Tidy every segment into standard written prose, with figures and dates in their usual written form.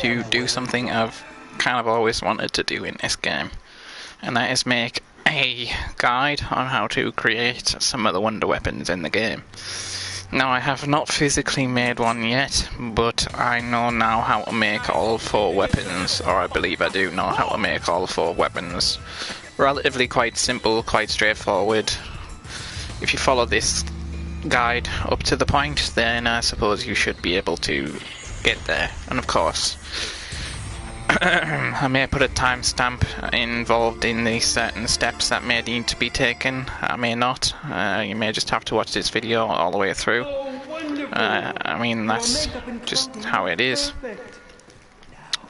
to do something I've kind of always wanted to do in this game, and that is make a guide on how to create some of the wonder weapons in the game. Now, I have not physically made one yet, but I know now how to make all 4 weapons, or I believe I do know how to make all 4 weapons. Relatively quite simple, quite straightforward. If you follow this guide up to the point, then I suppose you should be able to get there. And of course, I may put a timestamp involved in these certain steps that may need to be taken. I may not. You may just have to watch this video all the way through. I mean, that's just how it is.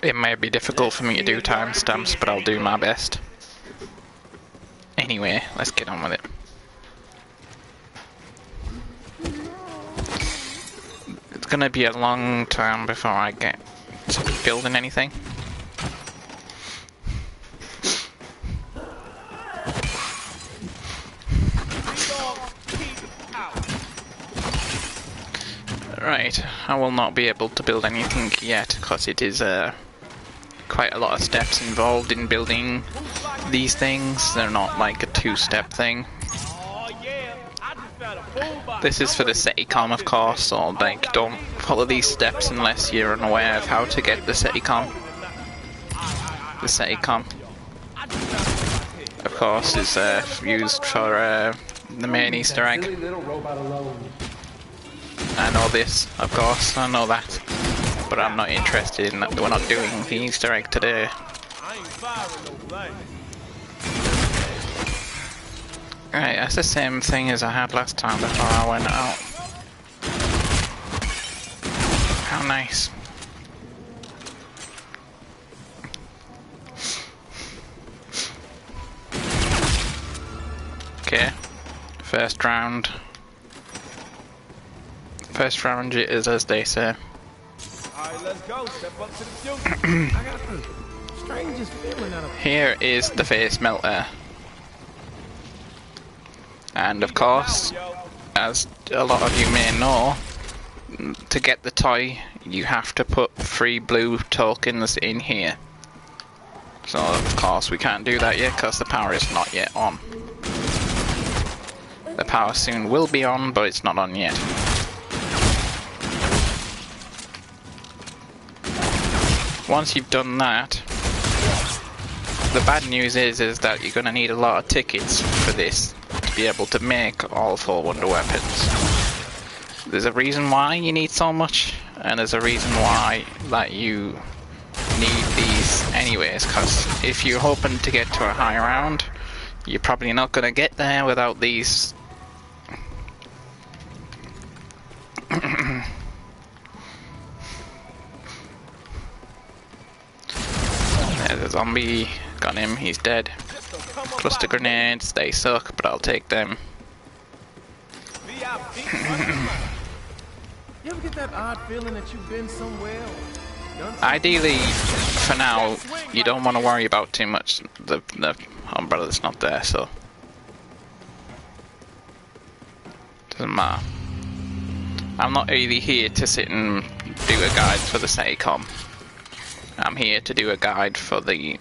It may be difficult for me to do timestamps, but I'll do my best. Anyway, let's get on with it. It's gonna be a long time before I get to building anything. Right, I will not be able to build anything yet because it is quite a lot of steps involved in building these things. They're not like a 2-step thing. This is for the SETICOM, of course, so like don't follow these steps unless you're unaware of how to get the SETICOM. The SETICOM, of course, is used for the main Easter egg. I know this, of course, I know that, but I'm not interested in that. We're not doing the Easter egg today. Right, that's the same thing as I had last time before I went out. How nice. Okay, first round. First round it is, as they say. Alright, let's go. Step up to the future. I got the strangest feeling out of Here is the face melter. And of course, as a lot of you may know, to get the toy, you have to put 3 blue tokens in here. So of course we can't do that yet because the power is not yet on. The power soon will be on, but it's not on yet. Once you've done that, the bad news is that you're going to need a lot of tickets for this to be able to make all 4 wonder weapons. There's a reason why you need so much, and there's a reason why that you need these anyways, because if you're hoping to get to a high round, you're probably not going to get there without these. There's a zombie, got him, he's dead. Cluster grenades, they suck, but I'll take them. You ever get that odd feeling that you've been somewhere? Ideally, for now, you don't want to worry about too much. The umbrella's not there, so doesn't matter. I'm not really here to sit and do a guide for the SETICOM. I'm here to do a guide for the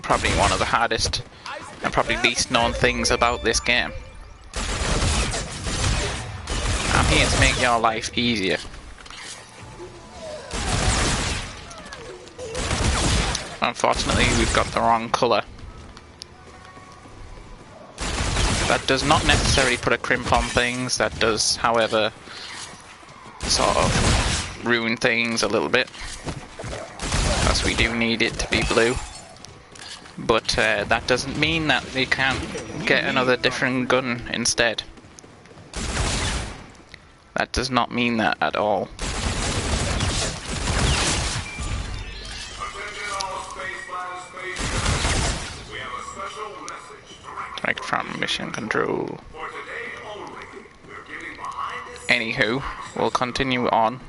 probably one of the hardest and probably least known things about this game. I'm here to make your life easier. Unfortunately, we've got the wrong colour. That does not necessarily put a crimp on things. That does, however, sort of ruin things a little bit. Because we do need it to be blue. But that doesn't mean that we can't get another different gun instead. That does not mean that at all. Direct from mission control. Anywho, we'll continue on.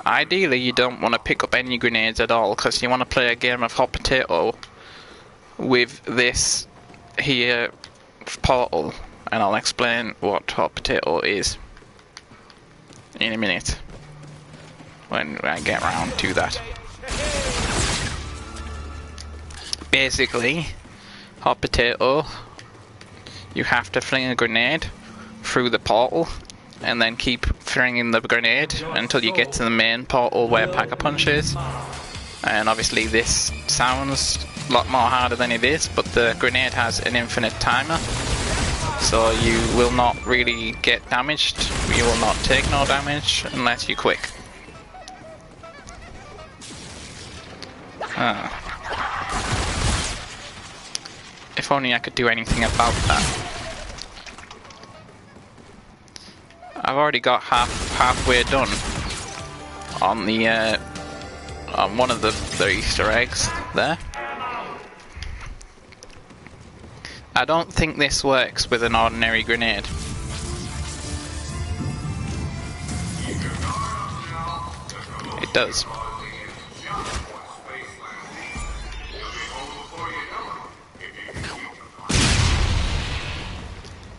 Ideally, you don't want to pick up any grenades at all, because you want to play a game of hot potato with this here portal, and I'll explain what hot potato is. in a minute when I get around to that. Basically, hot potato, you have to fling a grenade through the portal and then keep flinging the grenade until you get to the main portal where Pack-a-Punch is. And obviously this sounds a lot more harder than it is, but the grenade has an infinite timer, so you will not really get damaged. You will not take no damage unless you quick. If only I could do anything about that. I've already got halfway done on the on one of the Easter eggs there. I don't think this works with an ordinary grenade. It does.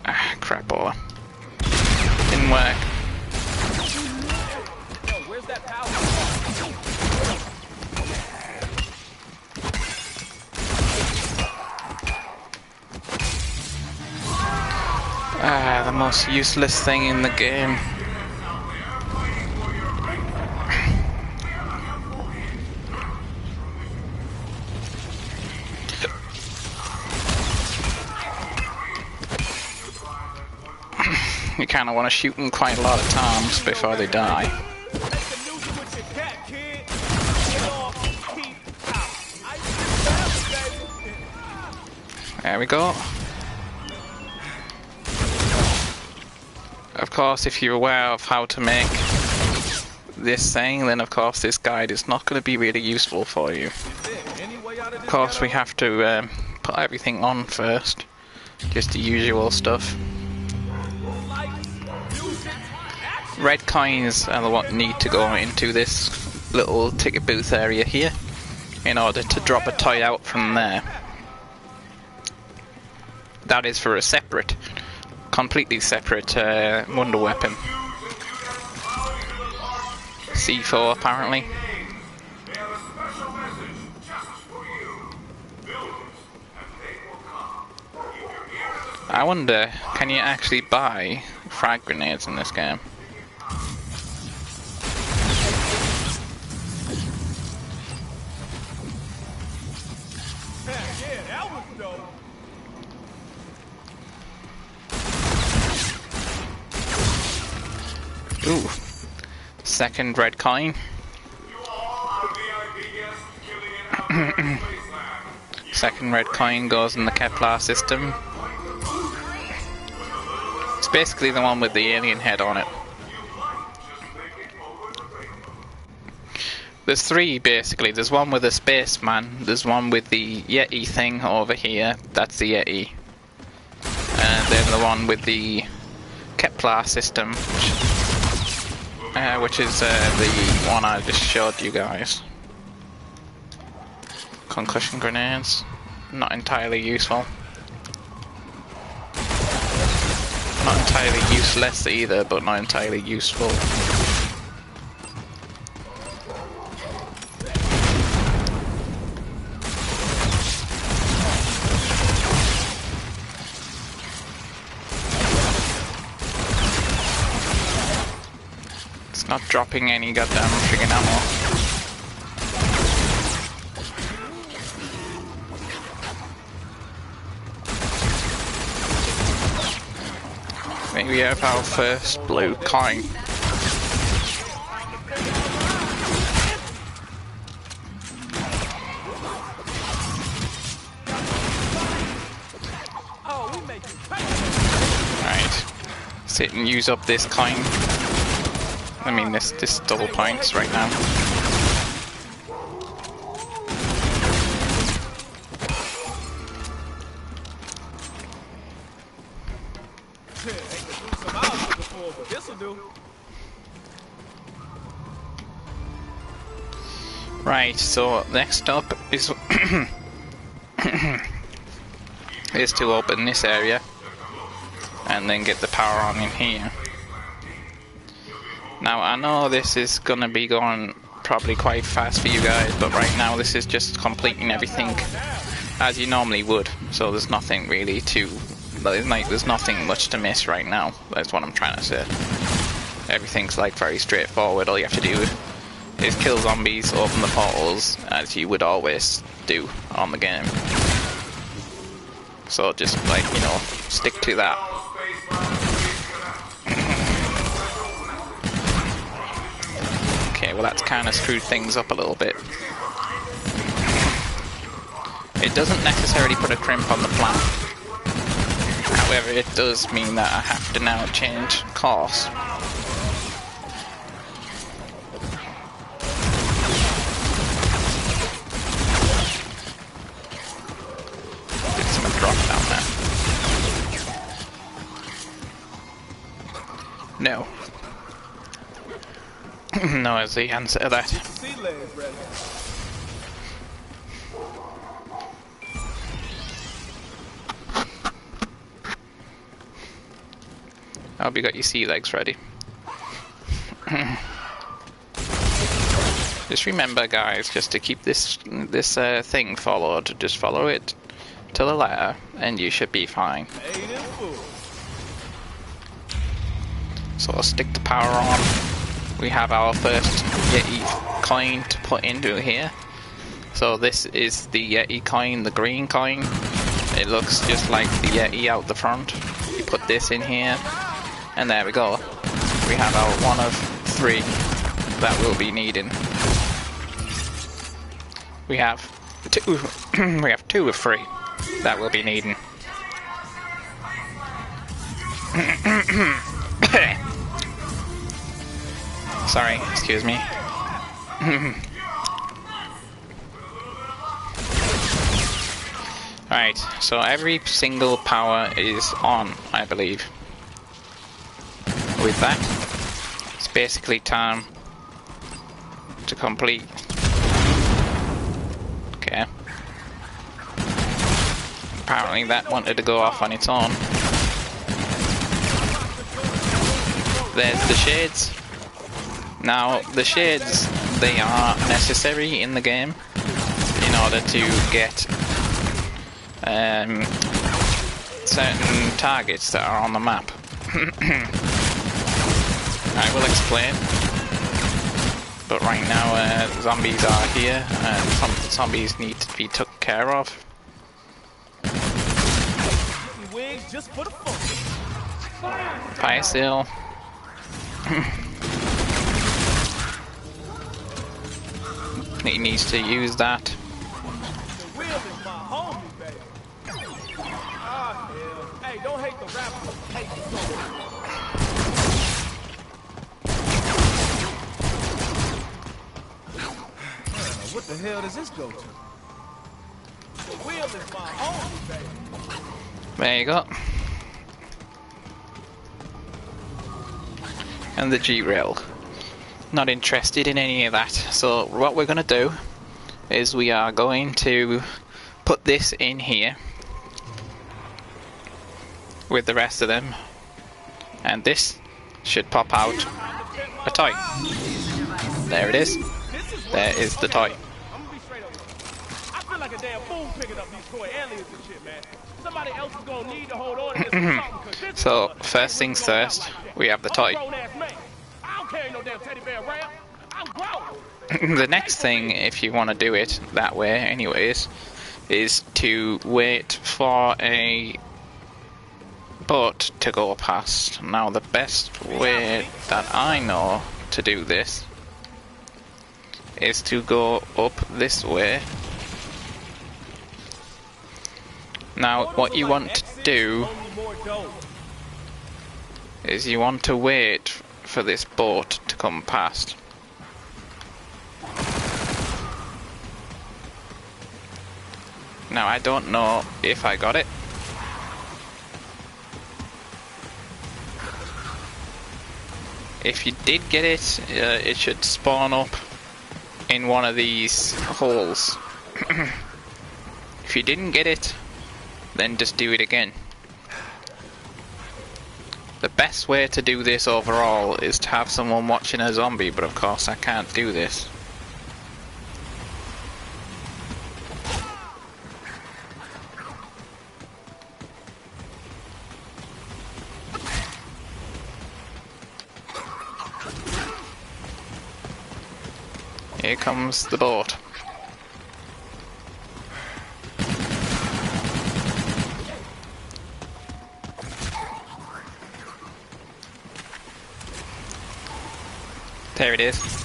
Ah, crapola. Didn't work. Where's that power? Ah, the most useless thing in the game. You kind of want to shoot them quite a lot of times before they die. There we go. Of course, if you're aware of how to make this thing, then of course this guide is not going to be really useful for you. Of course, we have to put everything on first. Just the usual stuff. Red coins are what need to go into this little ticket booth area here in order to drop a toy out from there. That is for a separate, completely separate wonder weapon. C4 apparently. I wonder, can you actually buy frag grenades in this game? Ooh, second red coin. Second red coin goes in the Kepler system. It's basically the one with the alien head on it. There's three basically. There's one with a spaceman, there's one with the Yeti thing over here, that's the Yeti. And then the one with the Kepler system, which is the one I just showed you guys. Concussion grenades, not entirely useful. Not entirely useless either, but not entirely useful. It's not dropping any goddamn friggin' ammo. We have our first blue coin. Right, sit and use up this coin. I mean this double points right now. Right, so next up is is to open this area and then get the power on in here. Now, I know this is gonna be going probably quite fast for you guys, but right now this is just completing everything as you normally would. So there's nothing really to, there's nothing much to miss right now. That's what I'm trying to say. Everything's like very straightforward. All you have to do is kill zombies, open the portals, as you would always do on the game. So just like, you know, stick to that. Okay, well that's kind of screwed things up a little bit. It doesn't necessarily put a crimp on the plan. However, it does mean that I have to now change course. Did some drop down there. No. No is the answer to that. I hope you got your sea legs ready. Just remember, guys, just to keep this thing followed. Just follow it to the letter, and you should be fine. So I'll stick the power on. We have our first Yeti coin to put into here. So this is the Yeti coin, the green coin. It looks just like the Yeti out the front. You put this in here, and there we go. We have our 1 of 3 that we'll be needing. We have 2. We have 2 of 3 that we'll be needing. Sorry, excuse me. Alright, so every single power is on, I believe. With that, it's basically time to complete. Okay. Apparently that wanted to go off on its own. There's the shades. Now, the shades, they are necessary in the game in order to get certain targets that are on the map. I will explain. But right now, zombies are here, and some zombies need to be took care of. Fire sale. He needs to use that. Hey, don't hate the rapper. Hate the song. What the hell does this go to? The wheel is my homie, baby. There you go. And the G-rail. Not interested in any of that. So what we're going to do is we are going to put this in here with the rest of them, and this should pop out a toy. There it is. There is the toy. I feel like a damn fool picking up these toy aliens and shit, man. Somebody else is gonna need to hold on to this. So first things first, we have the toy. The next thing, if you want to do it that way anyways, is to wait for a boat to go past. Now the best way that I know to do this is to go up this way. Now what you want to do is you want to wait for this boat to come past. Now I don't know if I got it. If you did get it, it should spawn up in one of these holes. If you didn't get it, then just do it again. The best way to do this overall is to have someone watching a zombie, but of course I can't do this. Here comes the boat. There it is.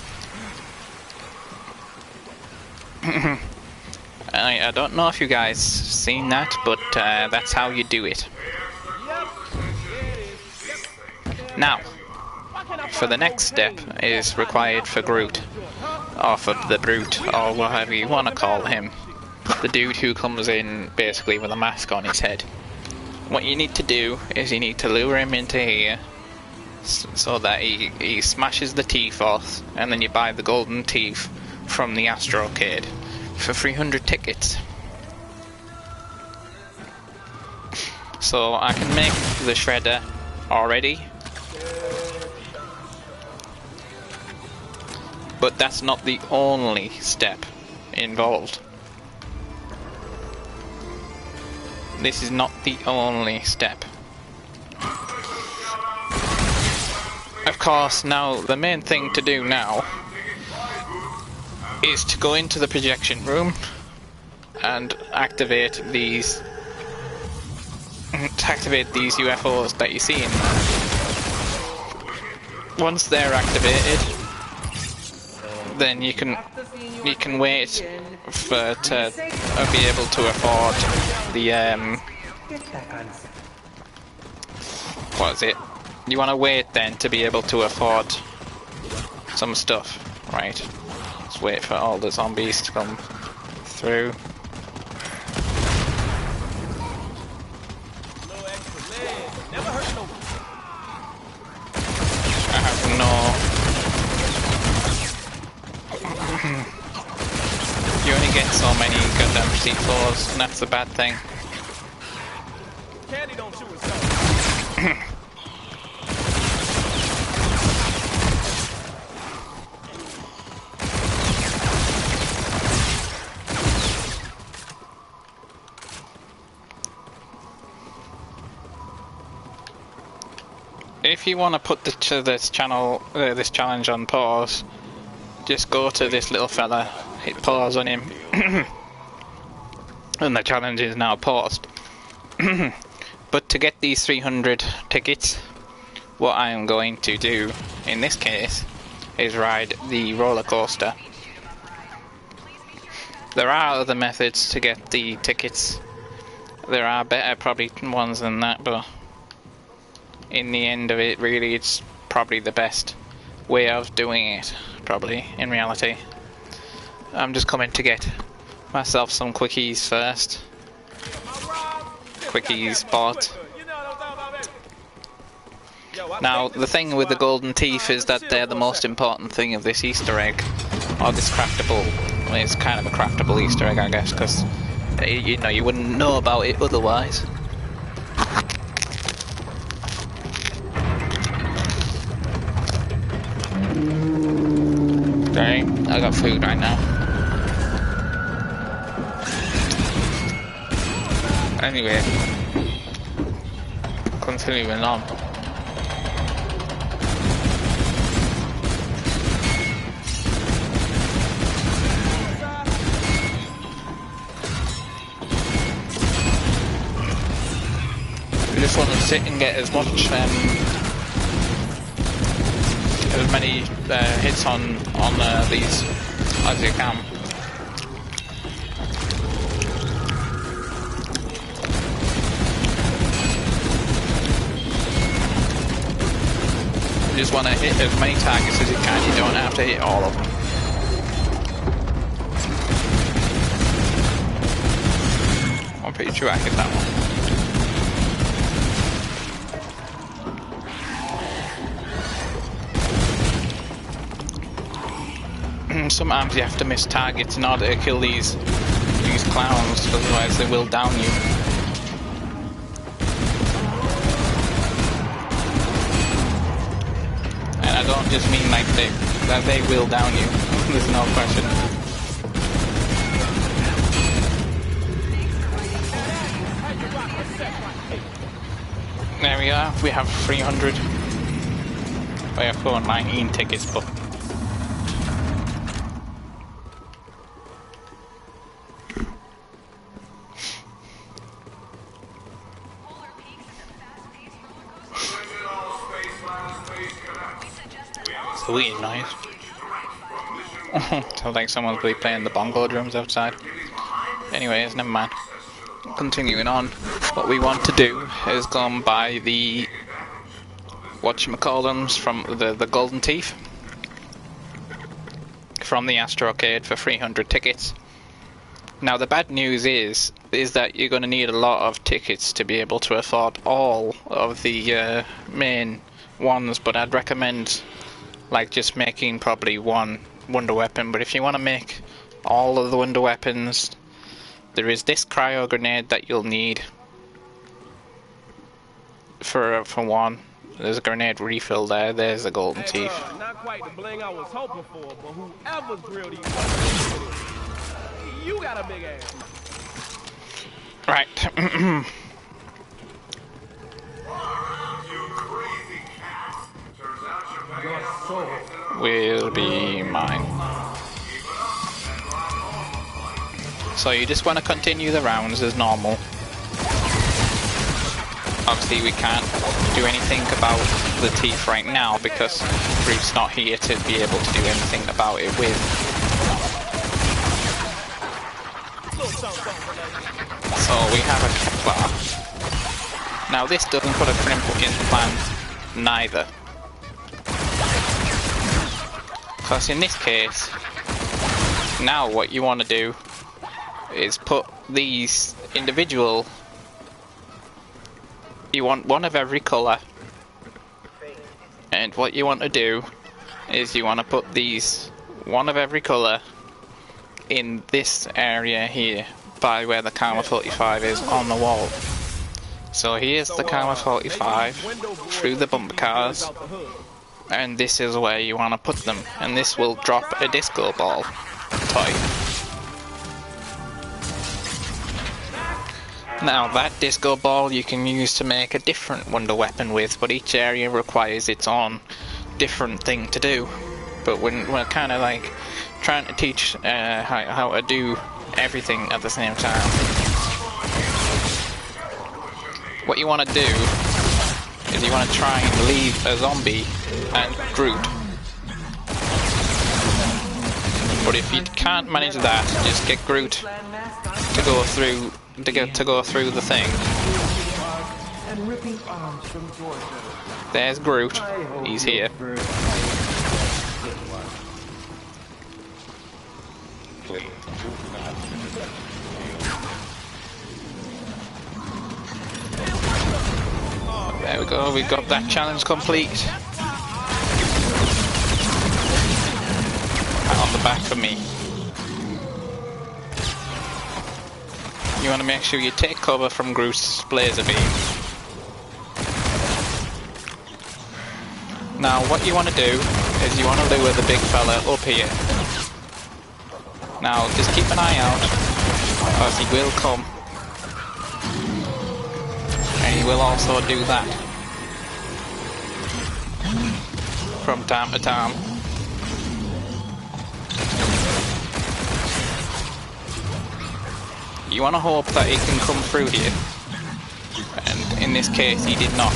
I don't know if you guys seen that, but that's how you do it. Now, for the next step is required for Groot, or for the Brute, or whatever you want to call him. The dude who comes in basically with a mask on his head. What you need to do is you need to lure him into here, so that he smashes the teeth off, and then you buy the golden teeth from the Astrocade for 300 tickets. So I can make the shredder already, but that's not the only step involved. This is not the only step. Of course, now the main thing to do now is to go into the projection room and activate these UFOs that you see in there. Once they're activated, then you can wait for to be able to afford the what is it? You want to wait then to be able to afford some stuff, right? Let's wait for all the zombies to come through. I have no... You only get so many goddamn C4s, and that's the bad thing. Candy don't shoot itself. If you want to put this challenge on pause, just go to this little fella, hit pause on him, and the challenge is now paused. But to get these 300 tickets, what I am going to do in this case is ride the roller coaster. There are other methods to get the tickets. There are better probably ones than that, but in the end of it, really, it's probably the best way of doing it, probably, in reality. I'm just coming to get myself some quickies first. Quickies bought. Now, the thing with the golden teeth is that they're the most important thing of this Easter egg, or this craftable. Well, it's kind of a craftable Easter egg, I guess, because, you know, you wouldn't know about it otherwise. Okay, I got food right now. Anyway, continuing on. We just want to sit and get as much as many hits on these as you can. You just want to hit as many targets as you can. You don't have to hit all of them. I'm pretty sure I hit that one. Sometimes you have to miss targets in order to kill these clowns, otherwise they will down you. just mean like that they will down you. There's no question. There we are. We have 300. We have 419 tickets, but it's really nice. Sounds like someone's really playing the bongo drums outside. Anyways, never mind. Continuing on, what we want to do is go and buy the whatchamacallums from the golden teeth from the Astrocade for 300 tickets. Now the bad news is that you're going to need a lot of tickets to be able to afford all of the main ones, but I'd recommend like just making probably one wonder weapon. But if you want to make all of the wonder weapons, there is this cryo grenade that you'll need for one. There's a grenade refill there. There's a golden teeth. Not quite the bling I was hoping for, but whoever's grilled these, you got a big ass. Right. Will be mine. So you just want to continue the rounds as normal. Obviously we can't do anything about the teeth right now because Groot's not here to be able to do anything about it with. So we have a Kepler. Now this doesn't put a crimp in the plan neither. Because in this case, now what you want to do is put these individual, you want one of every colour, and what you want to do is you want to put these one of every colour in this area here by where the Karma 45 is on the wall. So here's the Karma 45 through the bumper cars, and this is where you want to put them, and this will drop a disco ball toy. Now that disco ball you can use to make a different wonder weapon with, but each area requires its own different thing to do. But we're kind of like trying to teach how to do everything at the same time. What you want to do is you want to try and leave a zombie and Groot. But if you can't manage that, just get Groot to go through the thing. There's Groot. He's here. There we go, we got that challenge complete. Pat on the back for me. You want to make sure you take cover from Groot's laser beam. Now what you want to do is you want to lure the big fella up here. Now just keep an eye out, because he will come. And he will also do that from time to time. You want to hope that he can come through here, and in this case he did not.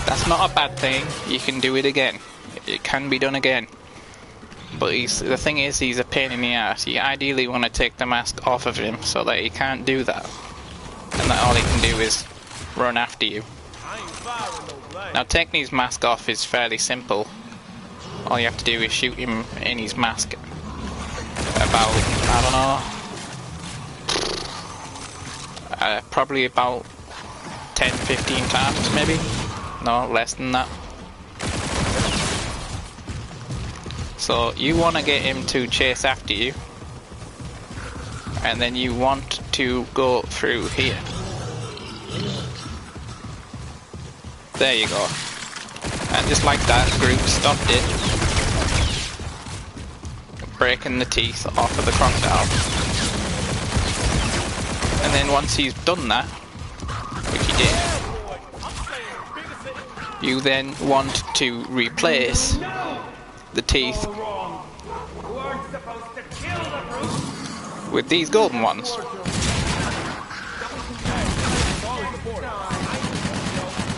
That's not a bad thing, you can do it again. It can be done again. But the thing is, he's a pain in the ass. You ideally want to take the mask off of him so that he can't do that. And that all he can do is run after you. Now taking his mask off is fairly simple. All you have to do is shoot him in his mask about, I don't know, probably about 10-15 times maybe. No, less than that. So you want to get him to chase after you, and then you want to go through here. There you go. And just like that, Groot stopped it, breaking the teeth off of the crocodile. And then once he's done that, which he did, you then want to replace the teeth with these golden ones.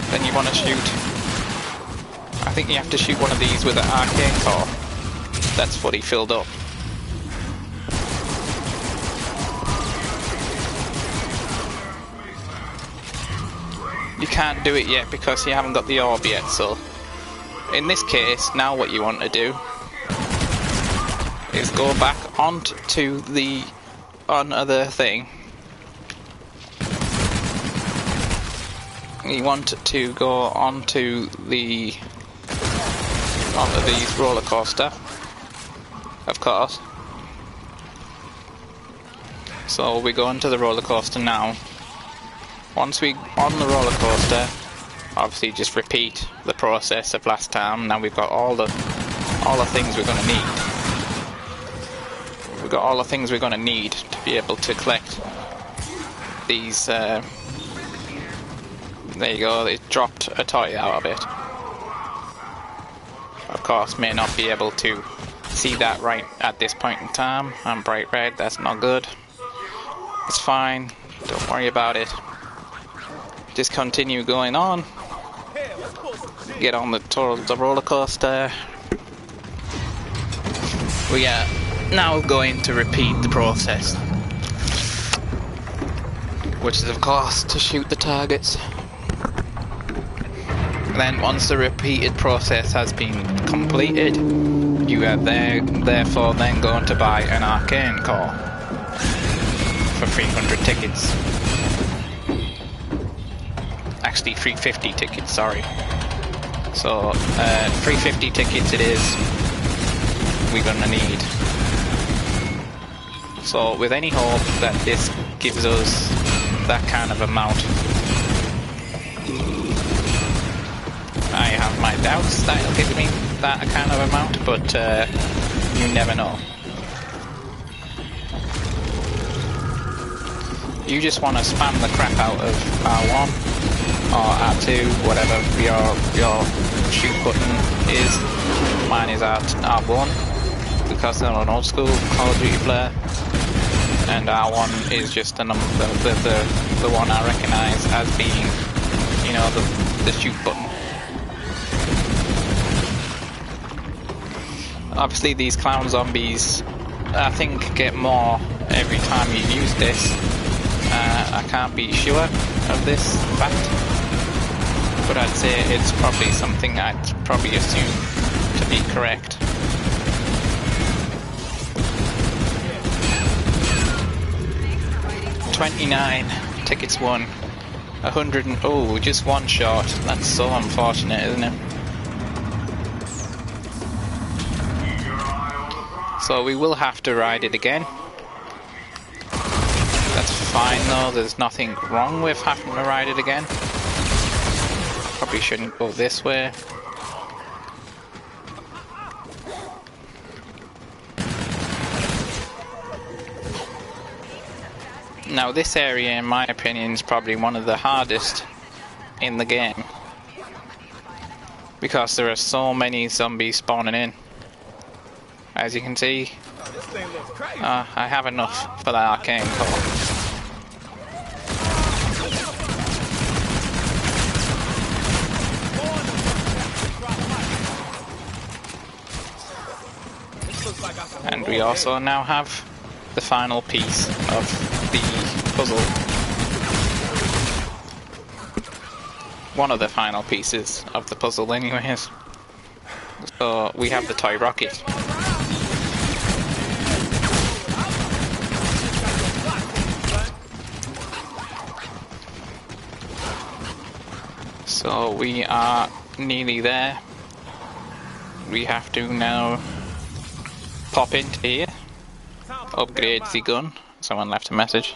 Then you want to shoot, I think you have to shoot one of these with an arcane core that's fully filled up. You can't do it yet because you haven't got the orb yet, so in this case, now what you want to do is go back onto the other thing. You want to go onto these roller coaster, of course. So we go into the roller coaster now. Once we on the roller coaster, obviously just repeat the process of last time. Now we've got all the things we're going to need. We've got all the things we're going to need to be able to collect these. There you go. It dropped a toy out of it. Of course, may not be able to see that right at this point in time. I'm bright red. That's not good. It's fine. Don't worry about it. Just continue going on. Get on the roller coaster. We are now going to repeat the process, which is of course to shoot the targets. And then once the repeated process has been completed, you are therefore then going to buy an arcane core for 300 tickets. Actually 350 tickets, sorry. So 350 tickets it is we're gonna need. So with any hope that this gives us that kind of amount, I have my doubts that it'll give me that kind of amount, but you never know. You just want to spam the crap out of R1 or R2, whatever your shoot button is. Mine is R1 because I'm an old school Call of Duty player, and R1 is just the one I recognise as being, you know, the shoot button. Obviously these clown zombies, I think, get more every time you use this. I can't be sure of this fact, but I'd say it's probably something I'd probably assume to be correct. $29 tickets won. 100 and oh, just one shot. That's so unfortunate, isn't it? So we will have to ride it again. That's fine though, there's nothing wrong with having to ride it again. Probably shouldn't go this way. Now this area, in my opinion, is probably one of the hardest in the game, because there are so many zombies spawning in. As you can see, I have enough for the arcane core. And we also now have the final piece of the puzzle. One of the final pieces of the puzzle anyways. So we have the toy rocket. So we are nearly there. We have to now pop into here, upgrade the gun. Someone left a message.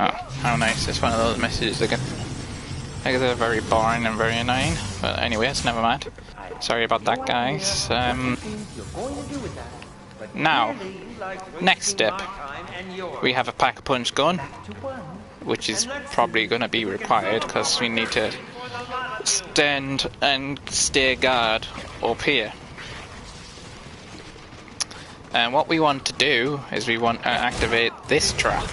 Oh, how nice. It's one of those messages again. I guess they're very boring and very annoying. But anyways, never mind. Sorry about that, guys. Now, next step. We have a pack-a-punch gun, which is probably going to be required because we need to stand and stay guard up here. And what we want to do is we want to activate this trap.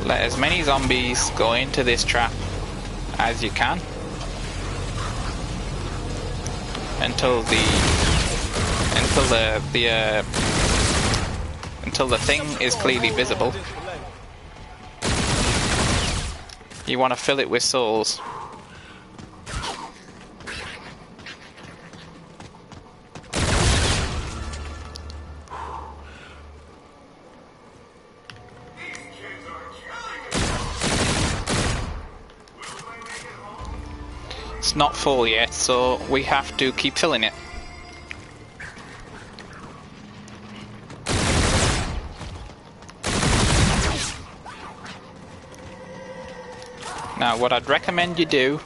Let as many zombies go into this trap as you can until the thing is clearly visible. You want to fill it with souls. It's not full yet, so we have to keep filling it. Now what I'd recommend you do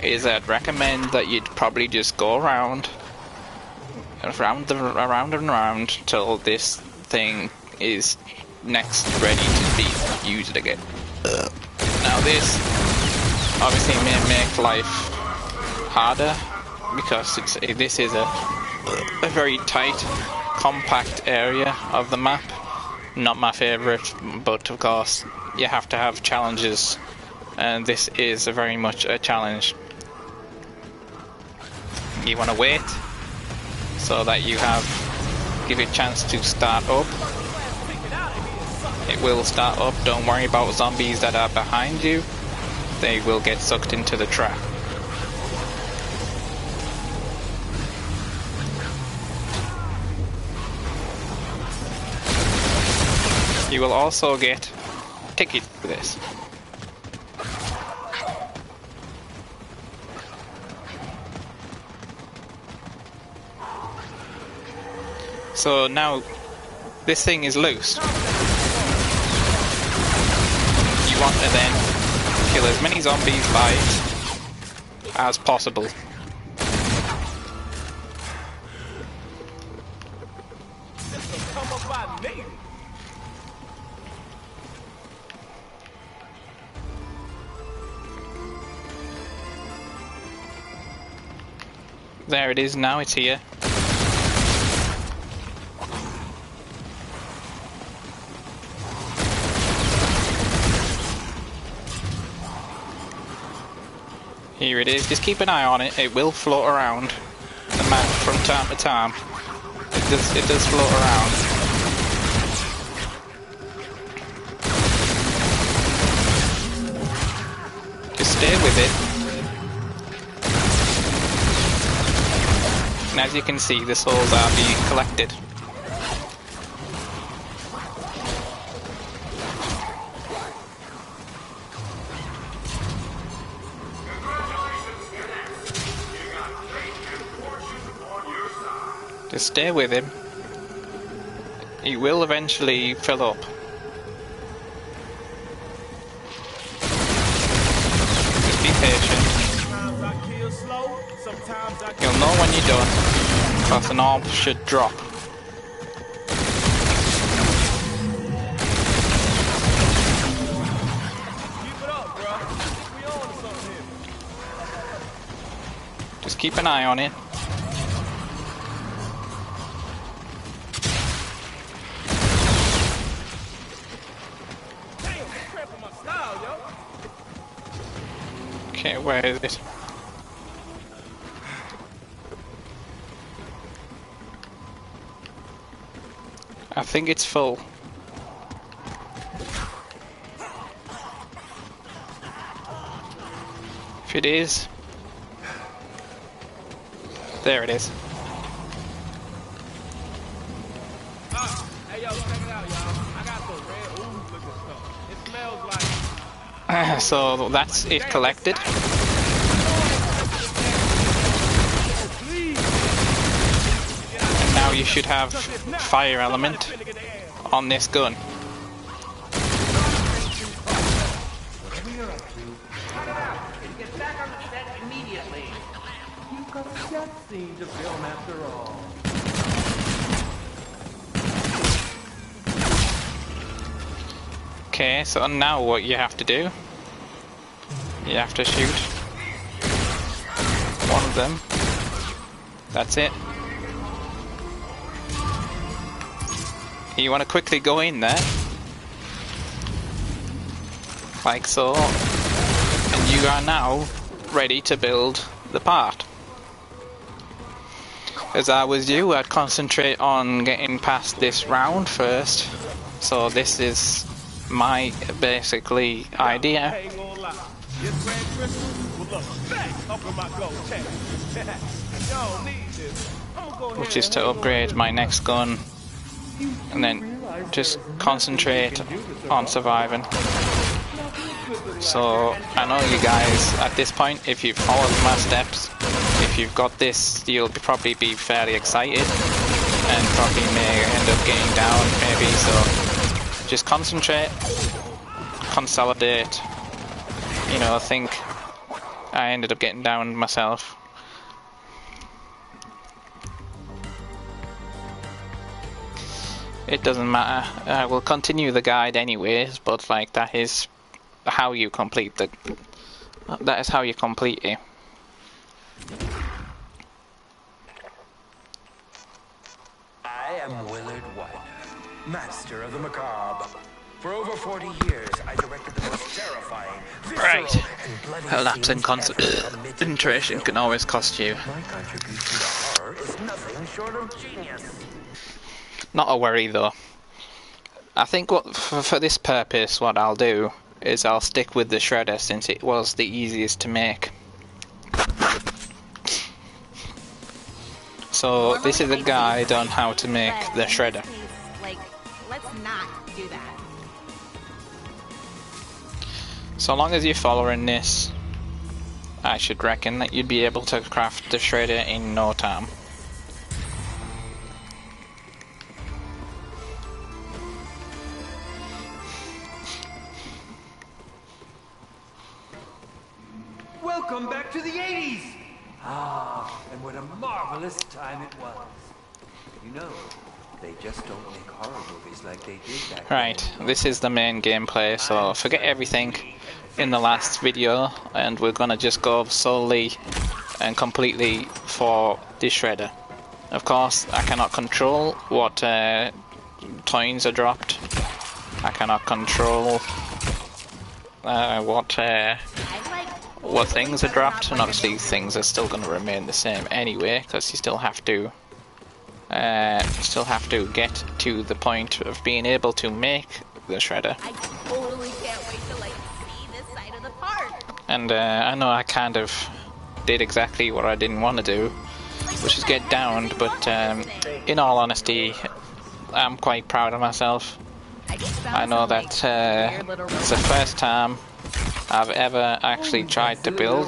is I'd recommend that you'd probably just go around and around till this thing is next ready to be used again. Now this obviously may make life harder because this is a very tight, compact area of the map. Not my favourite, but of course you have to have challenges, and this is very much a challenge. You want to wait so that give it a chance to start up. It will start up. Don't worry about zombies that are behind you. They will get sucked into the trap. You will also get a ticket for this. So now this thing is loose. You want to then kill as many zombies by it as possible. There it is now, it's here. Here it is, just keep an eye on it, it will float around the map from time to time. It does float around. Just stay with it. And as you can see, the souls are being collected. Just stay with him. He will eventually fill up. Just be patient. You'll know when you're done, because an orb should drop. Just keep an eye on it. Okay, where is it? I think it's full. If it is, there it is. Hey yo, check it out, y'all. I got some red ooze looking stuff. It smells like. So that's it collected. And now you should have fire element on this gun. Get back on the set immediately. You've got a death scene to film after all. Okay, so now what you have to do, you have to shoot one of them. That's it. You want to quickly go in there, like so, and you are now ready to build the part. As I was you, I'd concentrate on getting past this round first. So this is my basically idea, which is to upgrade my next gun and then just concentrate on surviving. So I know you guys at this point, if you've followed my steps, if you've got this, you'll probably be fairly excited and probably may end up getting down maybe. So just concentrate, consolidate. You know, I think I ended up getting down myself. It doesn't matter. I will continue the guide anyways, but like that is how you complete the. That is how you complete it. I am Willard Weiner, master of the macabre. For over 40 years, I directed the most terrifying, visceral, Right. and bloody A lapse in scenes concentration can always cost you. My contribution to horror is nothing short of genius. Not a worry though. I think what for this purpose, what I'll do is I'll stick with the shredder since it was the easiest to make. So this is a guide on how to make the shredder. Like, let's not do that. So long as you're following this, I should reckon that you'd be able to craft the shredder in no time. Welcome back to the 80s! Ah, and what a marvelous time it was. You know, they just don't make horror movies like they did back Right, then. this is the main gameplay, so forget everything in the last video and we're gonna just go solely and completely for the shredder. Of course, I cannot control what coins are dropped. I cannot control what things are dropped, and obviously things are still going to remain the same anyway, because you still have to get to the point of being able to make the shredder. I totally can't wait to like see this side of the park. And I know I kind of did exactly what I didn't want to do, which is get downed, but in all honesty, I'm quite proud of myself. I know that it's the first time I've ever actually tried to build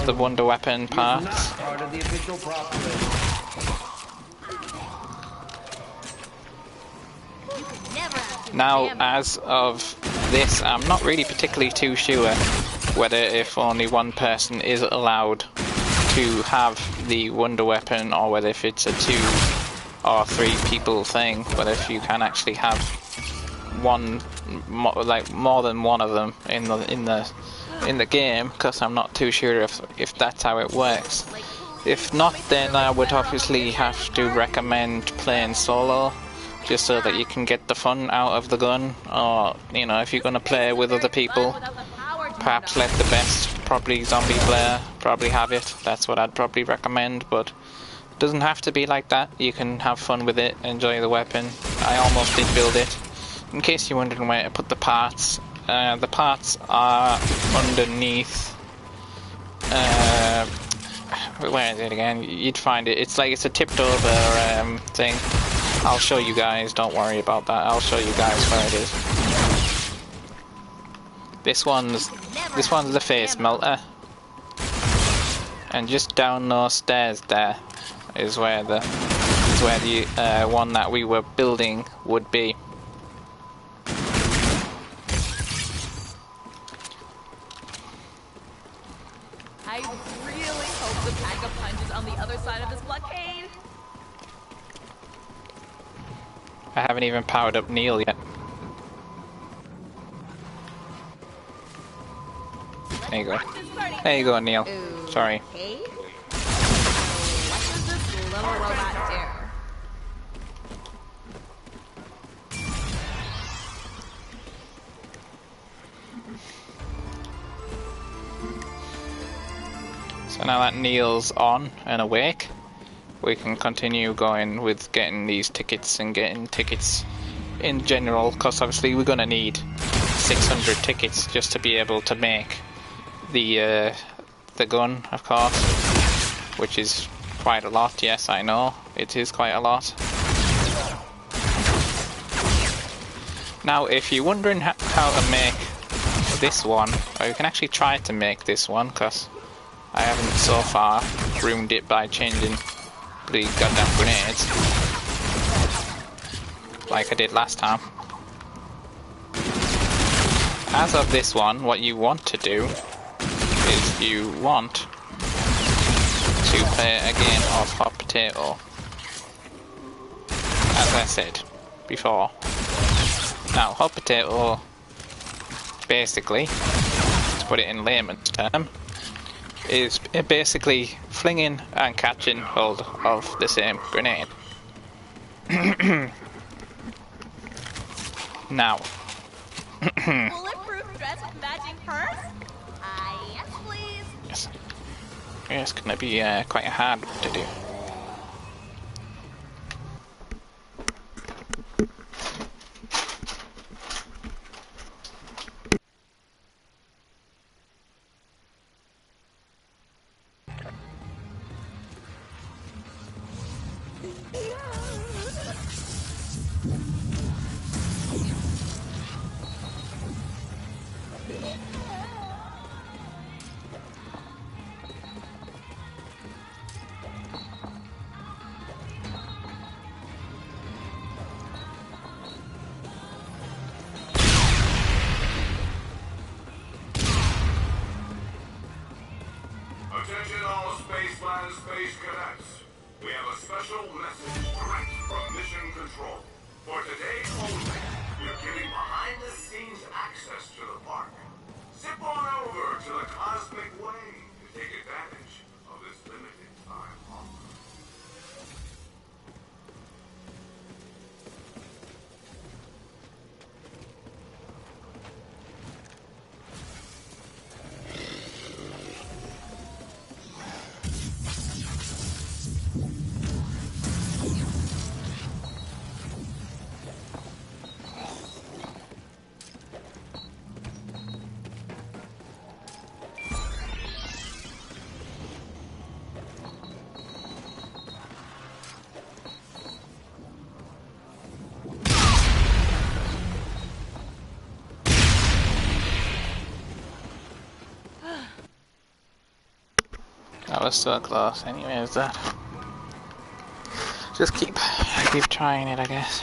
the Wonder Weapon parts. Part of the official prop list. Now, as of this, I'm not really particularly too sure whether if only one person is allowed to have the Wonder Weapon, or whether if it's a 2 or 3 people thing, whether if you can actually have one, like more than one of them in the game, because I'm not too sure if that's how it works. If not, then I would obviously have to recommend playing solo, just so that you can get the fun out of the gun. Or, you know, if you're going to play with other people, perhaps let the best probably zombie player probably have it. That's what I'd probably recommend, but it doesn't have to be like that. You can have fun with it, enjoy the weapon. I almost did build it. In case you're wondering where to put the parts are underneath. Where is it again? You'd find it. It's like it's a tipped over thing. I'll show you guys. Don't worry about that. I'll show you guys where it is. This one's the face melter, and just down those stairs there is where the one that we were building would be. I really hope the pack of punch is on the other side of this blockade. I haven't even powered up Neil yet. There you go. There you go, Neil. Sorry. Okay. What does this little robot do? So now that Neil's on and awake, we can continue going with getting these tickets and getting tickets in general, because obviously we're going to need 600 tickets just to be able to make the gun, of course, which is quite a lot. Yes, I know, it is quite a lot. Now, if you're wondering how to make this one, or you can actually try to make this one, because I haven't so far ruined it by changing the goddamn grenades like I did last time. As of this one, what you want to do is you want to play a game of hot potato, as I said before. Now, hot potato, basically, to put it in layman's term, is basically flinging and catching hold of the same grenade. Now, Bulletproof dress with matching purse? Yes, please. yes, it's going to be quite hard to do. Attention all Spaceland Space Cadets. We have a special message direct from Mission Control. For today only, we're giving behind-the-scenes access to the park. Zip on over to the Cosmic Way to take advantage of this limited time offer. That was so close. Anyways, that just keep trying it, I guess.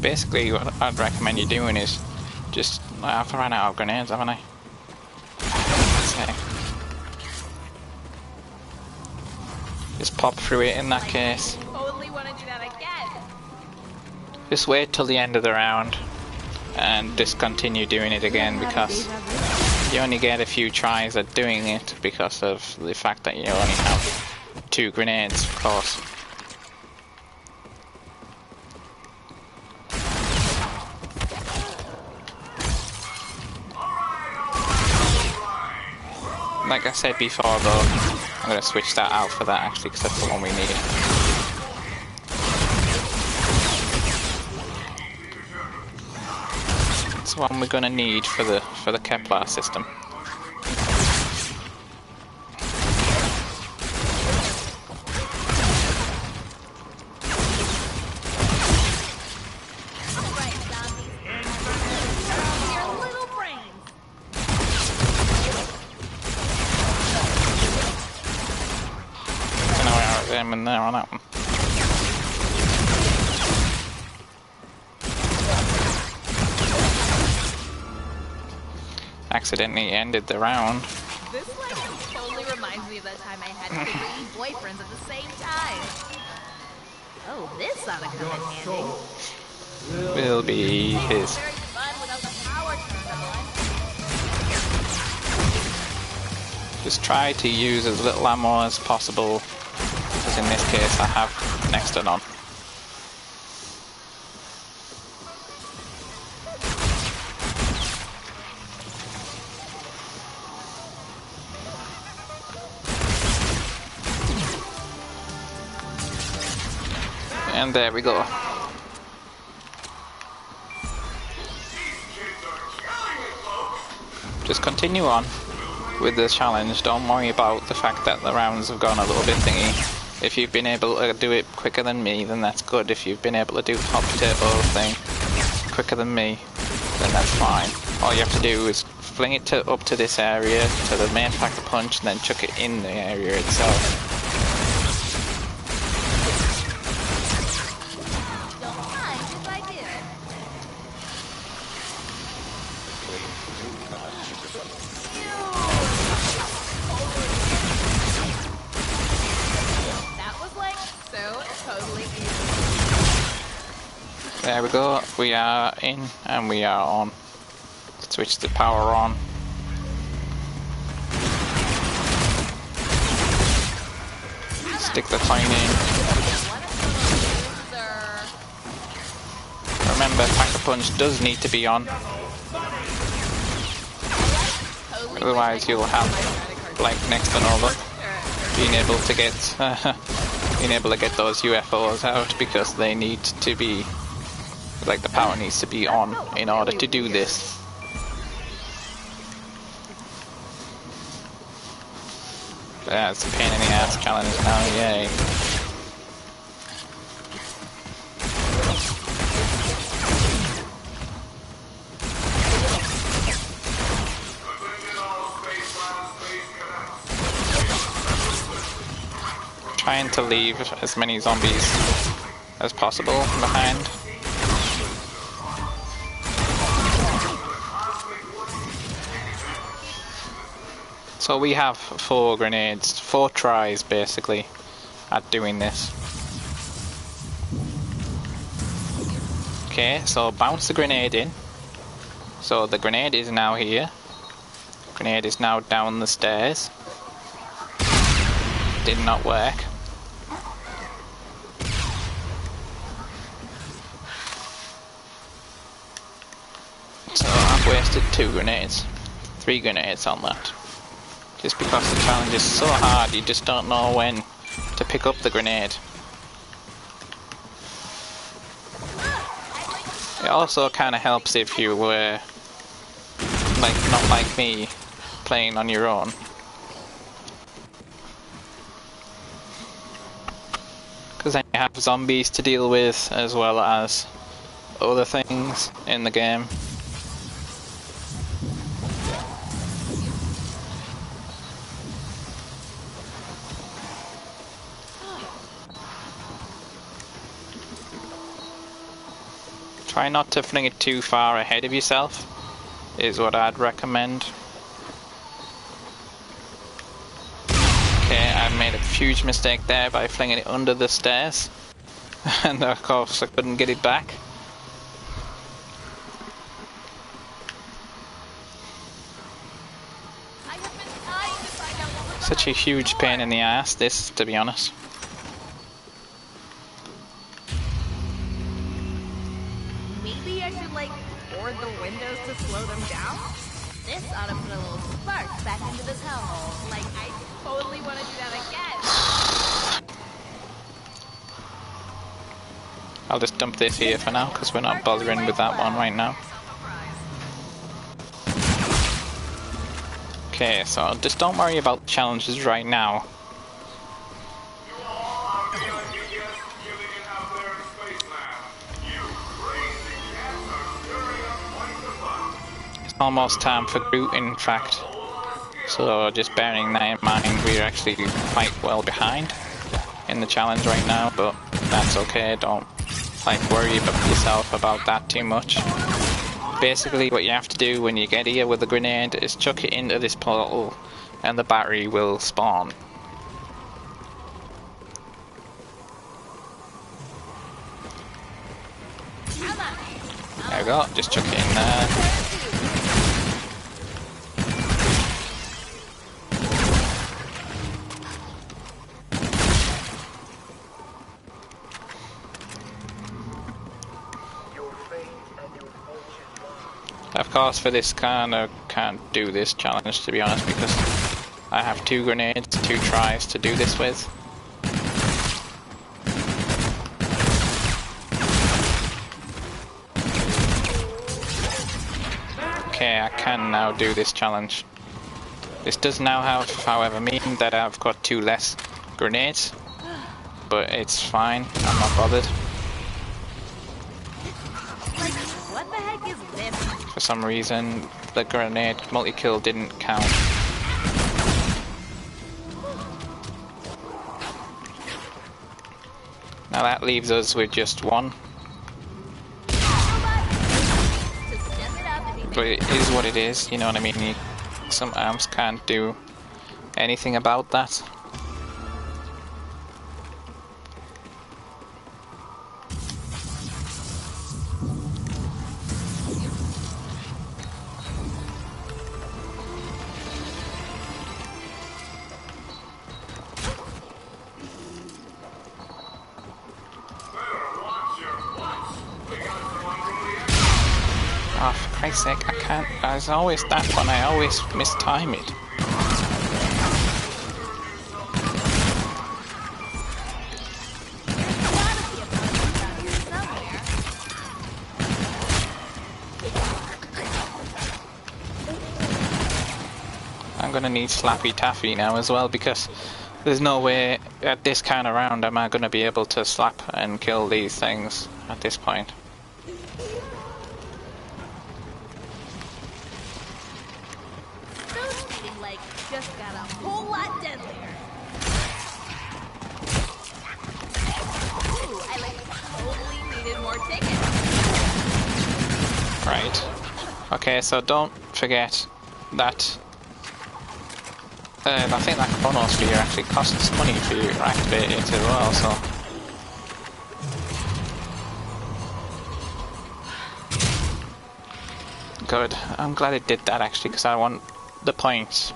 Basically, what I'd recommend you doing is just, I've run out of grenades, haven't I? Just pop through it in that case. Totally want to do that again. Just wait till the end of the round and just continue doing it again, because you only get a few tries at doing it because of the fact that you only have 2 grenades, of course. Like I said before though, I'm going to switch that out for that actually, because that's the one we need. It's the one we're going to need for the Kepler system. them in there on that one. Accidentally ended the round. This like totally reminds me of that time I had 3 boyfriends at the same time. Oh, this ought to come in handy. Will be his. Very fun without the power turned on. Just try to use as little ammo as possible, because in this case I have next to none. And there we go. Just continue on with the challenge. Don't worry about the fact that the rounds have gone a little bit thingy. If you've been able to do it quicker than me, then that's good. If you've been able to do hot potato thing quicker than me, then that's fine. All you have to do is fling it up to this area, to the main pack-a-punch, and then chuck it in the area itself. There we go, we are in and we are on. Switch the power on. Stick the coin in. Remember, Pack-a-Punch does need to be on. Otherwise you'll have, like, next to no luck being able to get those UFOs out, because they need to be, like, the power needs to be on in order to do this. That's a pain in the ass challenge now, yay. Trying to leave as many zombies as possible behind. So we have 4 grenades, 4 tries basically at doing this. Okay, so bounce the grenade in. So the grenade is now here. Grenade is now down the stairs. Did not work. So I've wasted 2 grenades. 3 grenades on that. Just because the challenge is so hard, you just don't know when to pick up the grenade. It also kind of helps if you were, like, not like me, playing on your own. Because then you have zombies to deal with, as well as other things in the game. Try not to fling it too far ahead of yourself, is what I'd recommend. Okay, I made a huge mistake there by flinging it under the stairs. And of course I couldn't get it back. Such a huge pain in the ass, this, to be honest. The windows to slow them down? This ought to put a little spark back into this hellhole. Like, I totally want to do that again. I'll just dump this here for now, because we're not bothering with that one right now. Okay, so just don't worry about the challenges right now. Almost time for Groot, in fact, so just bearing that in mind, we're actually quite well behind in the challenge right now, but that's okay. Don't like worry about yourself about that too much. Basically, what you have to do when you get here with the grenade is chuck it into this portal, and the battery will spawn. There we go. Just chuck it in there. Of course, for this I can't do this challenge, to be honest, because I have 2 grenades, 2 tries to do this with. Okay, I can now do this challenge. This does now have, however, mean that I've got 2 less grenades, but it's fine, I'm not bothered. What the heck is this? For some reason, the grenade multi-kill didn't count. Now that leaves us with just 1. But it is what it is, you know what I mean? Some arms can't do anything about that. Oh, for Christ's sake, I can't. There's always that one, I always mistime it. I'm gonna need Slappy Taffy now as well, because there's no way at this kind of round am I gonna be able to slap and kill these things at this point. Just got a whole lot deadlier. Ooh, I totally needed more tickets. Right. Okay, so don't forget that I think that chronosphere actually costs money for you to activate it as well, so good. I'm glad it did that actually, because I want the points.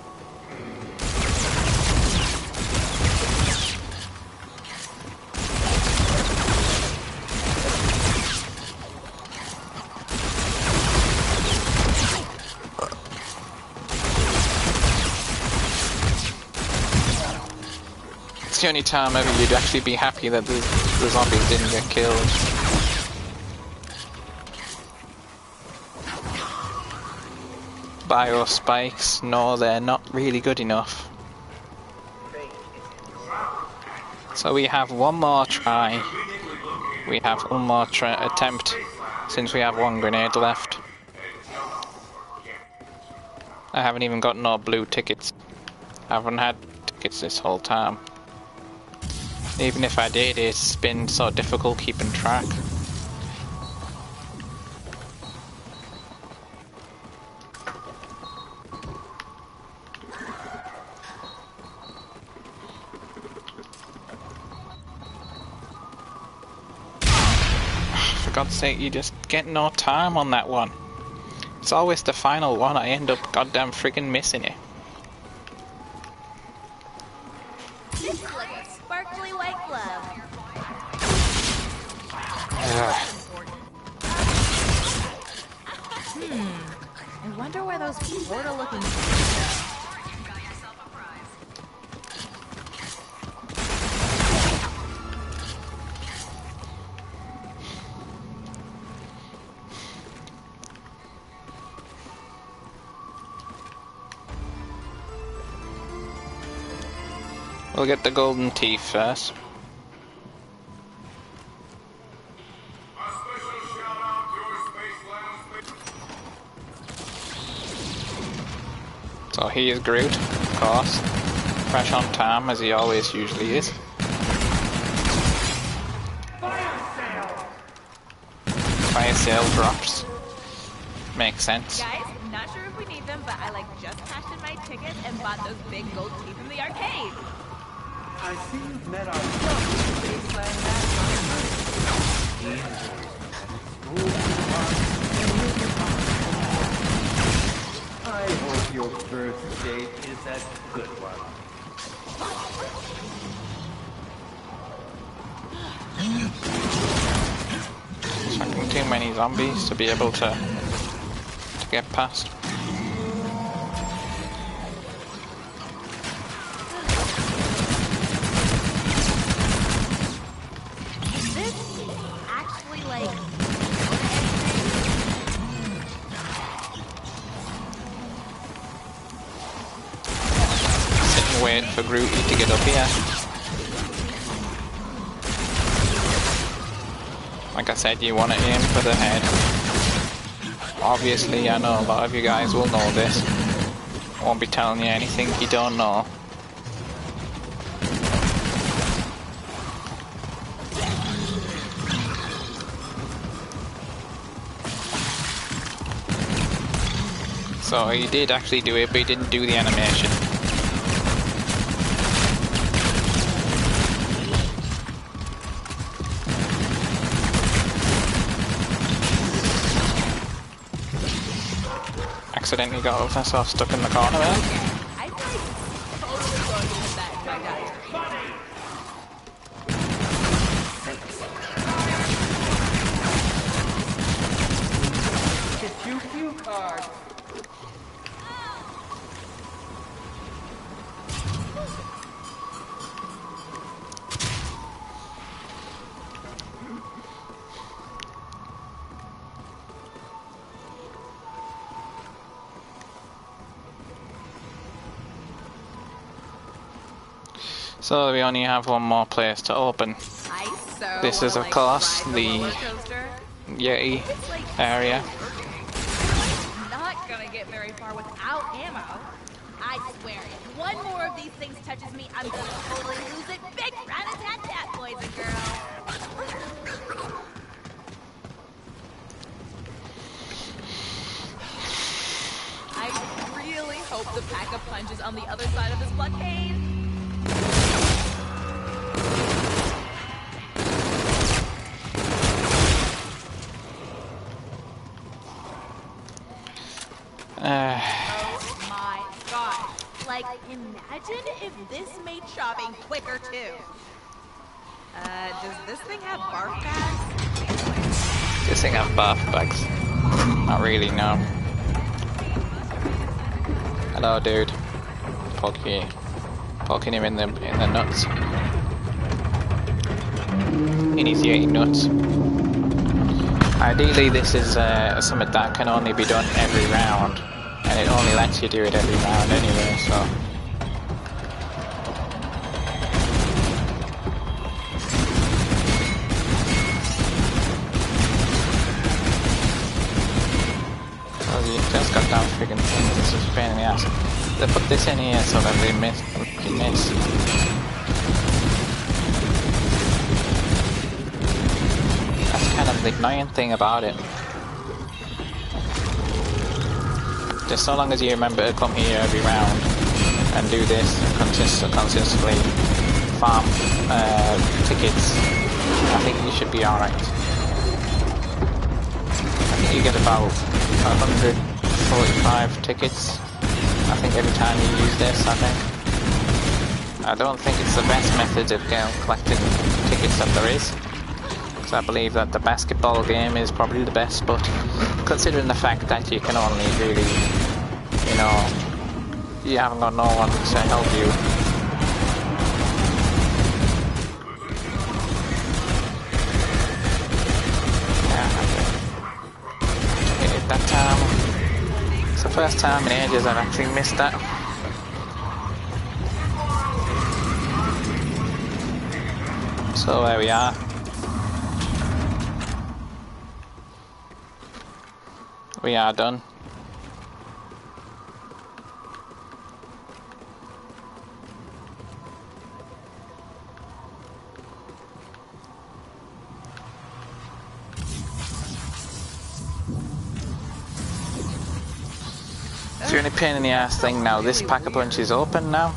It's the only time ever you'd actually be happy that the zombies didn't get killed. Bio spikes, no, they're not really good enough. So we have one more try. We have one more attempt, since we have 1 grenade left. I haven't even got no blue tickets. I haven't had tickets this whole time. Even if I did, it's been so difficult keeping track. For God's sake, you just get no time on that one. It's always the final one, I end up goddamn friggin' missing it. This is like a sparkly white glove. I wonder where those portal-looking things go. We'll get the golden teeth first. A special shout out to Spaceland. So he is Groot, of course. Fresh on time, as he always usually is. Fire sale drops. Makes sense. Guys, not sure if we need them, but I just cashed in my tickets and bought those big gold teeth in the arcade. I see you've met our lovely Spaceland Craftable. I hope your first date is a good one. Fucking too many zombies to be able to get past. This actually Sit and wait for Groovy to get up here. Like I said, you want to aim for the head. Obviously, I know a lot of you guys will know this. Won't be telling you anything you don't know. So he did actually do it, but he didn't do the animation. Accidentally got myself stuck in the corner there. I feel totally going to hit that drag out. QQ card. So we only have one more place to open. This is of course the Yeti area. Not gonna get very far without ammo. I swear, if one more of these things touches me, I'm gonna totally lose it. Big rat-a-tat-tat, boys and girls. I really hope the pack-a-punch is on the other side of this blockade. Oh my god. Imagine if this made shopping quicker too. Does this thing have barf bags? This thing have barf bags. Not really, no. Hello, dude. Poking him in the nuts. In his Yeti nuts. Ideally, this is something that can only be done every round, and it only lets you do it every round anyway, so. Well, you just got down freaking things, this is a pain in the ass. They put this in here so that they miss. Kind of the annoying thing about it. Just so long as you remember to come here every round and do this consistently farm tickets, I think you should be alright. I think you get about 145 tickets, I think, every time you use this, I think. I don't think it's the best method of collecting tickets that there is. I believe that the basketball game is probably the best, but considering the fact that you can only really, you know, you haven't got no one to help you. Yeah, that time, it's the first time in ages I've actually missed that. So there we are. We are done. The only pain in the ass thing now, this pack-a-punch is open now.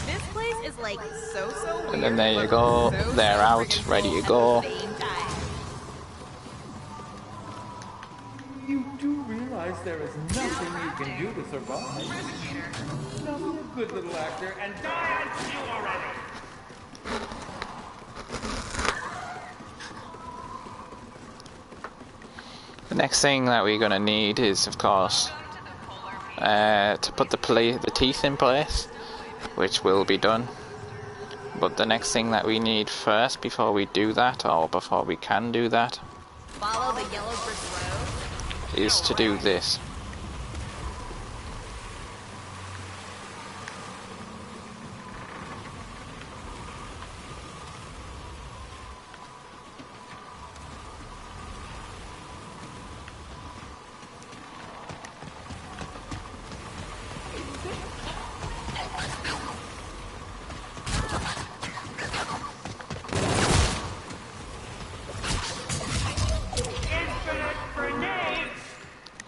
This place is like so weird. And then there you go, so they're out, ready to go. at the same time. You do realize there is nothing you can do to survive. Now be a good little actor and die on cue already. The next thing that we're going to need is, of course, to put the teeth in place, which will be done. But the next thing that we need first, before we do that, or before we can do that, Follow the yellow brick road. is to do this.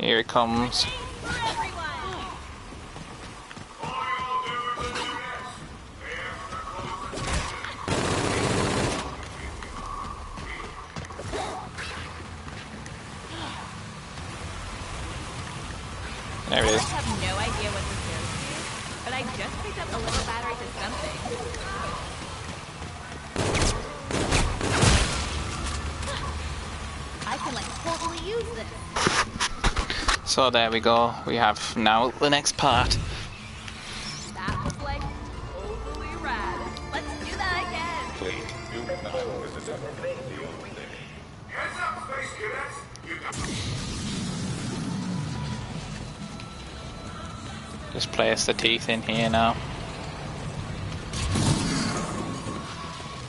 Here it comes. For everyone. There it I is. have no idea what this goes to, but I just picked up a little battery to something. I can like totally use this. So there we go. We have now the next part. That was like totally rad. Let's do that again. Heads up, Space Cadets! You got... Just place the teeth in here now.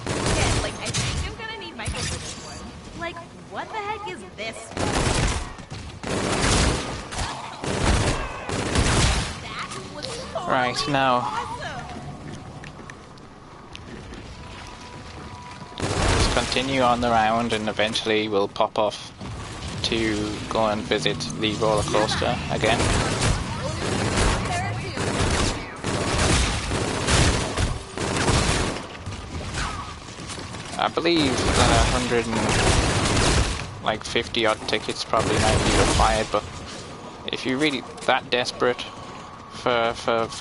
Yeah, like I think I'm gonna need Michael for this one. Like, what the heck is this? That was totally Right, now. awesome. Just continue on the round and eventually we'll pop off to go and visit the roller coaster again. There too. I believe that 150 odd tickets probably might be required, but if you're really that desperate for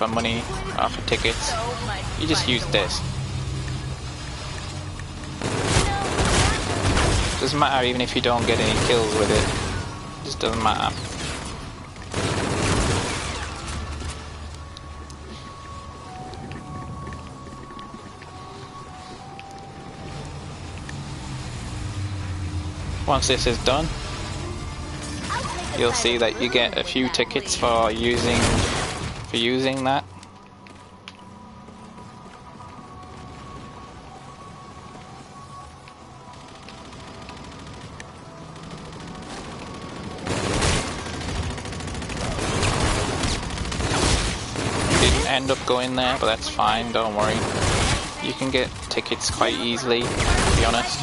money or for tickets, So much you just fun use to this. Doesn't matter even if you don't get any kills with it. Just doesn't matter. Once this is done, you'll see that you get a few tickets for using that. Didn't end up going there, but that's fine, don't worry. You can get tickets quite easily, to be honest,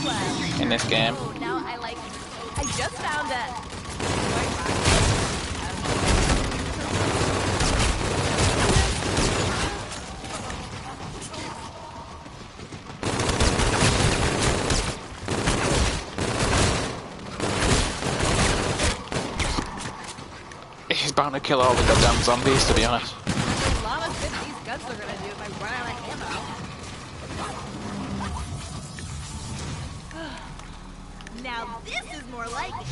in this game. Oh, now I like. I just found that. He's bound to kill all the goddamn zombies, to be honest. There's a lot of shit these guns are gonna do if I run out of ammo. Now this is more like it.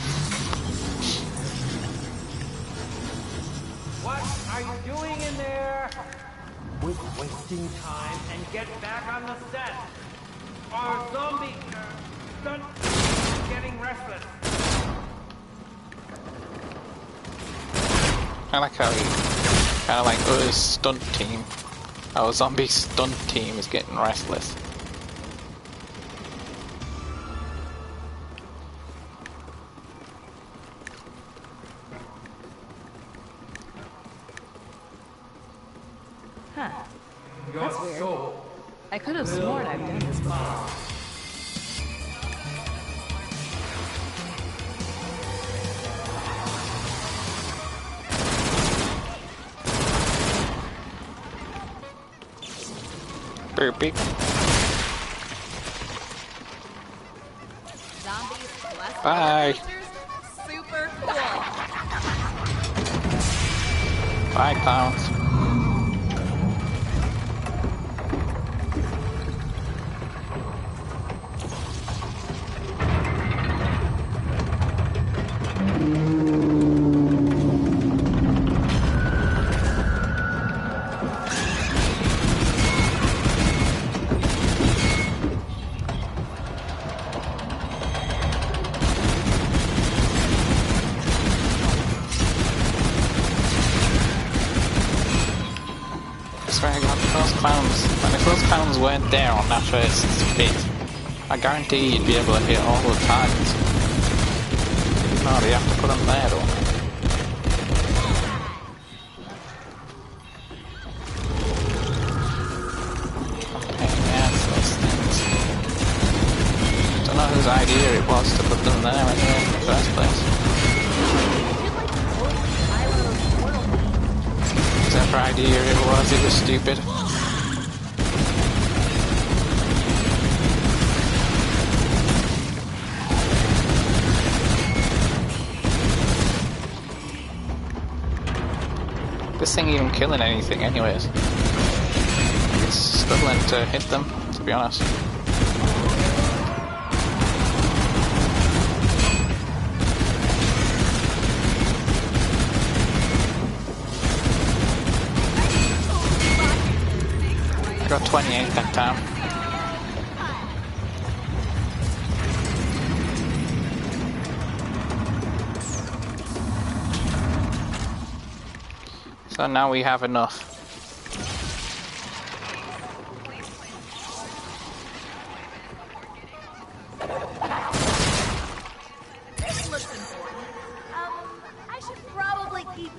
What are you doing in there? Quit wasting time and get back on the set. Our zombie stunt is getting restless. I like how he kind of like his stunt team, our zombie stunt team is getting restless. Huh. That's weird. I could have sworn I've done this before. Poopy. Zombies plus Bye. boosters, super cool. Bye, clowns. I got those clowns. And if those clowns weren't there on that first bit, I guarantee you'd be able to hit all the targets. No, you have to put them there though. Okay, yeah, those things. Don't know whose idea it was to put them there anyway in the first place. Whatever idea it was stupid. This thing even killing anything anyways. It's struggling to hit them, to be honest. I got 28 that time. So now we have enough. This looks important. I should probably keep.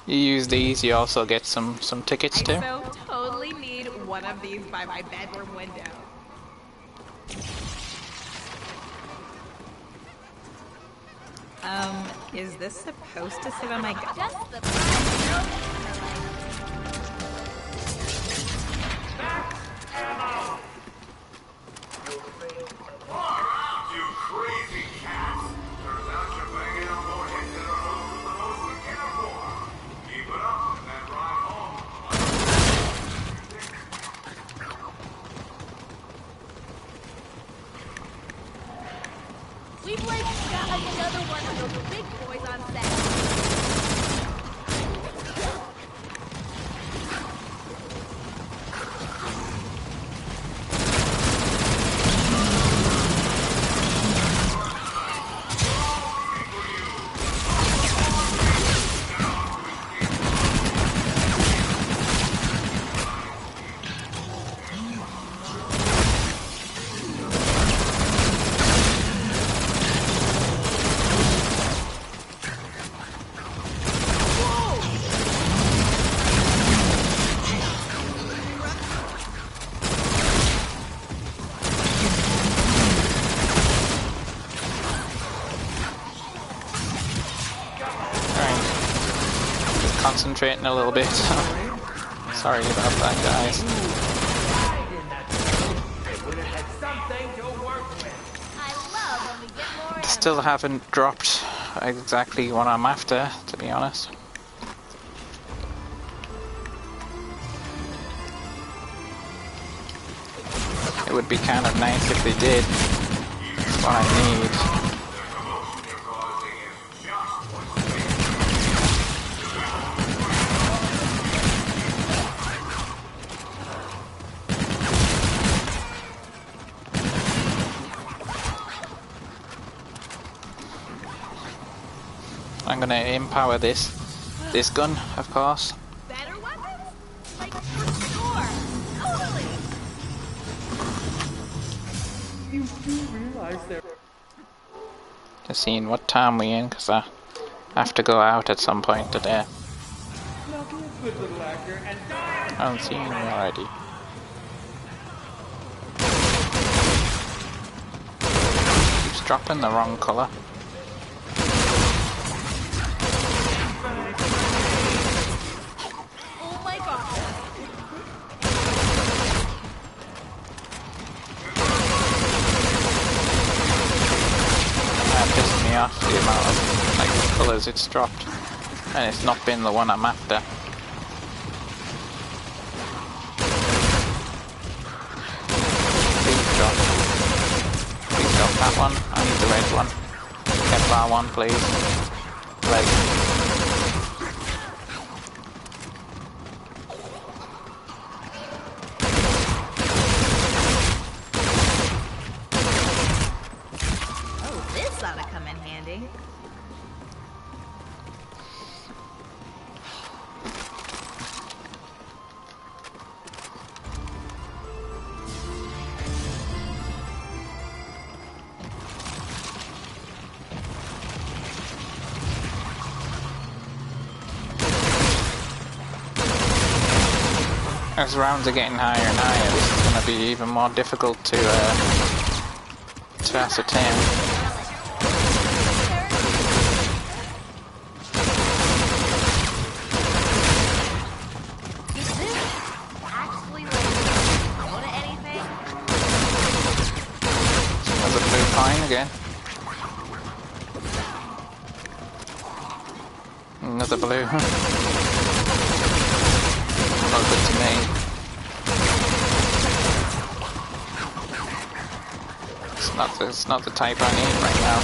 You use these, you also get some tickets too. I so totally need one of these by my bedroom window. Is this supposed to sit on my gut? Just the Far out, you crazy cats! Turns out you're banging out more hits than are most of the most we care for. Keep it up and then ride home. We've like got another one of those big boys on set. Concentrating a little bit. Sorry about that, guys. Still haven't dropped exactly what I'm after, to be honest. It would be kind of nice if they did. That's what I need. I'm gonna empower this gun, of course. Better weapons? Like for sure. Totally. You do realize there. Just seeing what time we in, because I have to go out at some point today. Now be a good little actor and die. I don't see you already. dropping the wrong colour. Oh my god. That pissed me off, the amount of like colours it's dropped. And it's not been the one I'm after. Please drop. Please drop that one. I need the red one. Kevlar one, please. Like. Oh, this ought to come in handy. As rounds are getting higher and higher, this is going to be even more difficult to ascertain. Is this actually like go to anything? There's a blue pine again. Another blue. Not good to me. It's not the type I need right now.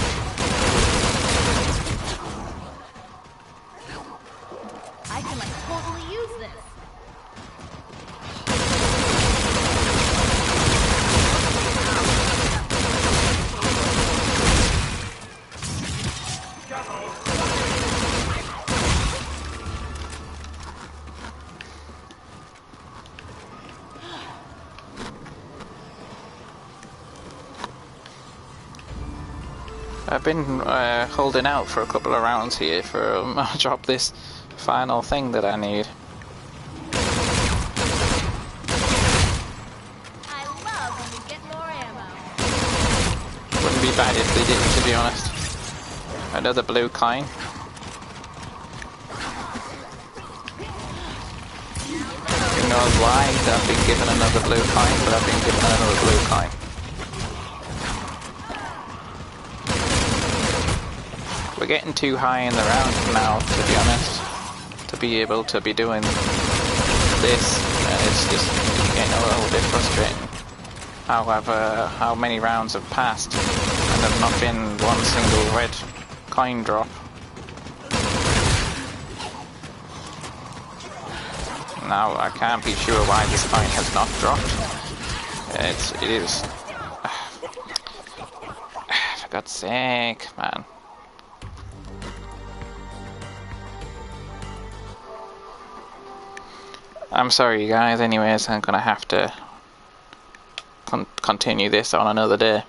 I can like totally use this. I've been holding out for a couple of rounds here for I'll drop this final thing that I need. I love when we get more ammo. Wouldn't be bad if they didn't, to be honest. Another blue coin. Who knows why I've been given another blue coin, but I've been given another blue coin. We're getting too high in the round now, to be honest, to be able to be doing this, and it's just getting a little bit frustrating. However, how many rounds have passed, and there's not been one single red coin drop. Now, I can't be sure why this coin has not dropped. It is... For God's sake, man. I'm sorry guys, anyways, I'm gonna have to continue this on another day.